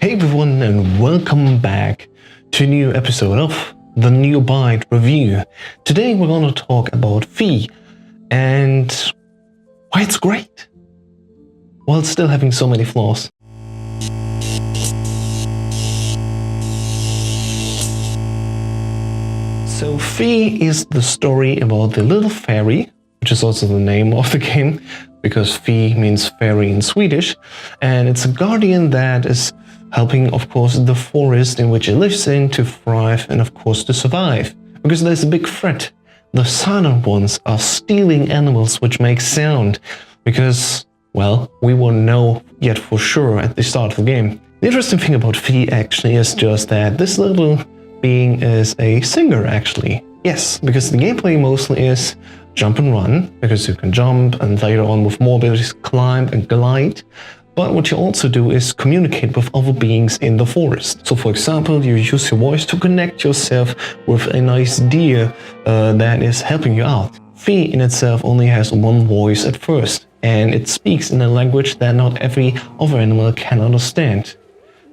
Hey everyone, and welcome back to a new episode of the new Byte review. Today we're going to talk about Fee and why it's great while still having so many flaws. So Fee is the story about the little fairy, which is also the name of the game, because Fee means fairy in Swedish, and it's a guardian that is helping, of course, the forest in which it lives in to thrive and, of course, to survive. Because there's a big threat. The silent ones are stealing animals which make sound, because, well, we won't know yet for sure at the start of the game. The interesting thing about Fee actually is just that this little being is a singer, actually. Yes, because the gameplay mostly is jump and run, because you can jump and later on with more abilities climb and glide. But what you also do is communicate with other beings in the forest. So for example, you use your voice to connect yourself with a nice deer that is helping you out. Fee in itself only has one voice at first, and it speaks in a language that not every other animal can understand.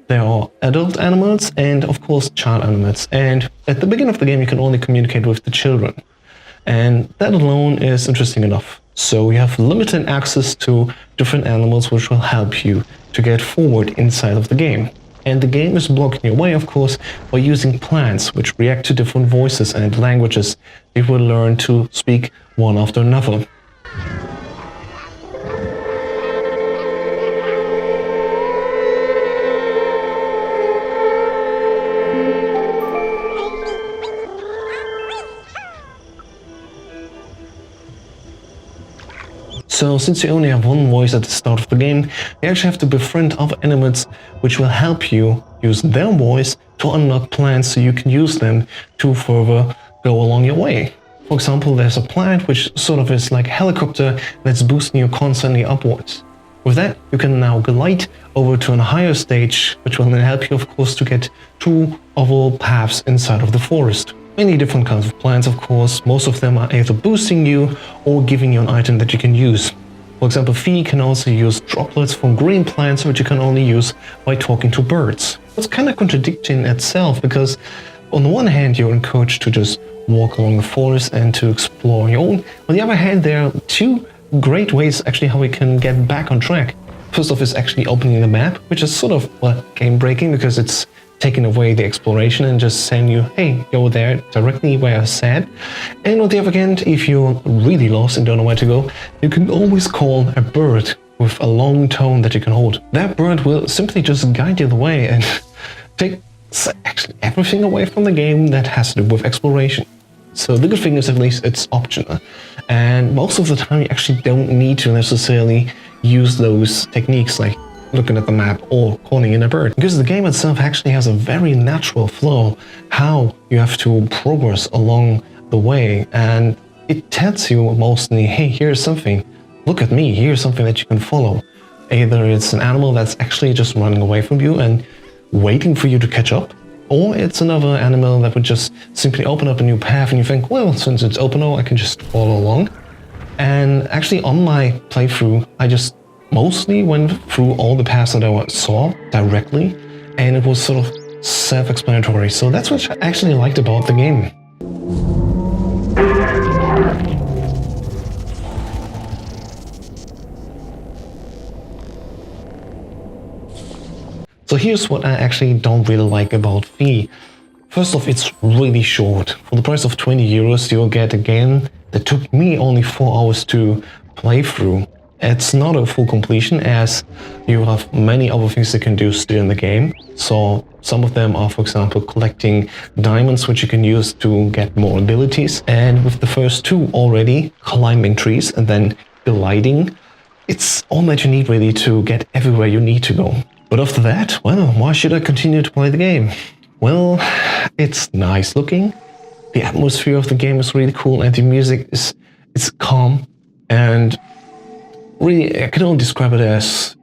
There are adult animals and of course child animals, and at the beginning of the game you can only communicate with the children. And that alone is interesting enough. So you have limited access to different animals which will help you to get forward inside of the game. And the game is blocking your way, of course, by using plants which react to different voices and languages. You will learn to speak one after another. So since you only have one voice at the start of the game, you actually have to befriend other animals which will help you use their voice to unlock plants so you can use them to further go along your way. For example, there's a plant which sort of is like a helicopter that's boosting you constantly upwards. With that, you can now glide over to a higher stage, which will then help you, of course, to get to other paths inside of the forest. Many different kinds of plants, of course. Most of them are either boosting you or giving you an item that you can use. For example, Fee can also use droplets from green plants, which you can only use by talking to birds. It's kind of contradicting itself, because on the one hand you're encouraged to just walk along the forest and to explore on your own. On the other hand, there are two great ways actually how we can get back on track. First off is actually opening the map, which is sort of, well, game breaking, because it's taking away the exploration and just saying you, hey, go there directly where I said. And on the other hand, if you're really lost and don't know where to go, you can always call a bird with a long tone that you can hold. That bird will simply just guide you the way and take actually everything away from the game that has to do with exploration. So the good thing is at least it's optional. And most of the time you actually don't need to necessarily use those techniques like looking at the map or calling in a bird, because the game itself actually has a very natural flow how you have to progress along the way, and it tells you mostly, hey, here's something, look at me, here's something that you can follow. Either it's an animal that's actually just running away from you and waiting for you to catch up, or it's another animal that would just simply open up a new path and you think, well, since it's open, I can just follow along. And actually on my playthrough I just mostly went through all the paths that I saw directly, and it was sort of self-explanatory. So that's what I actually liked about the game. So here's what I actually don't really like about Fee. First off, it's really short. For the price of 20 euros, you'll get a game that took me only 4 hours to play through. It's not a full completion, as you have many other things you can do still in the game. So some of them are, for example, collecting diamonds, which you can use to get more abilities. And with the first two already, climbing trees and then gliding, it's all that you need really to get everywhere you need to go. But after that, well, why should I continue to play the game? Well, it's nice looking. The atmosphere of the game is really cool, and the music it's calm, and really, I can only describe it as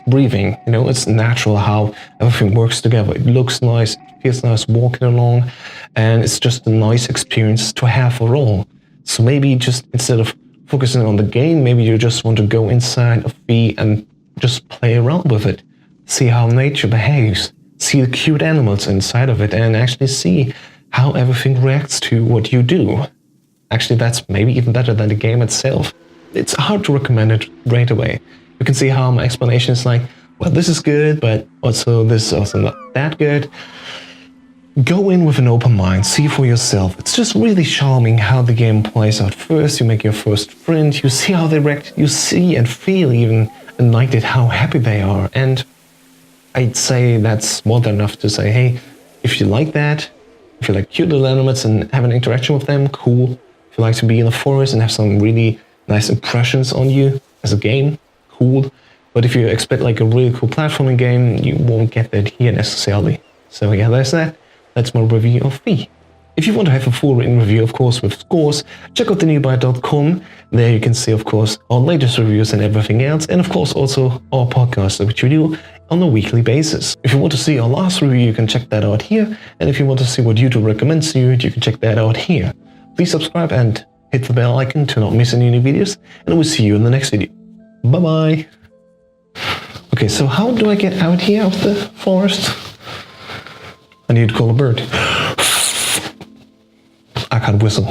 breathing. You know, it's natural how everything works together. It looks nice, it feels nice walking along, and it's just a nice experience to have for all. So maybe just instead of focusing on the game, maybe you just want to go inside a Fee and just play around with it, see how nature behaves. see the cute animals inside of it, and actually see how everything reacts to what you do. Actually, that's maybe even better than the game itself. It's hard to recommend it right away. You can see how my explanation is like, well, this is good, but also this is also not that good. Go in with an open mind, see for yourself. It's just really charming how the game plays out. First, you make your first friend, you see how they react, you see and feel even ignited how happy they are. And I'd say that's more than enough to say, hey, if you like that, if you like cute little animals and have an interaction with them, cool. If you like to be in the forest and have some really nice impressions on you as a game, cool. But if you expect like a really cool platforming game, you won't get that here necessarily. So yeah, there's that. That's my review of V. If you want to have a full written review, of course, with scores, check out thenewbyte.com. There you can see, of course, our latest reviews and everything else, and of course also our podcast, which we do on a weekly basis. If you want to see our last review, you can check that out here, and if you want to see what YouTube recommends to you, you can check that out here. Please subscribe and hit the bell icon to not miss any new videos, and I will see you in the next video. Bye-bye! Okay, so how do I get out here of the forest? I need to call a bird. I can't whistle.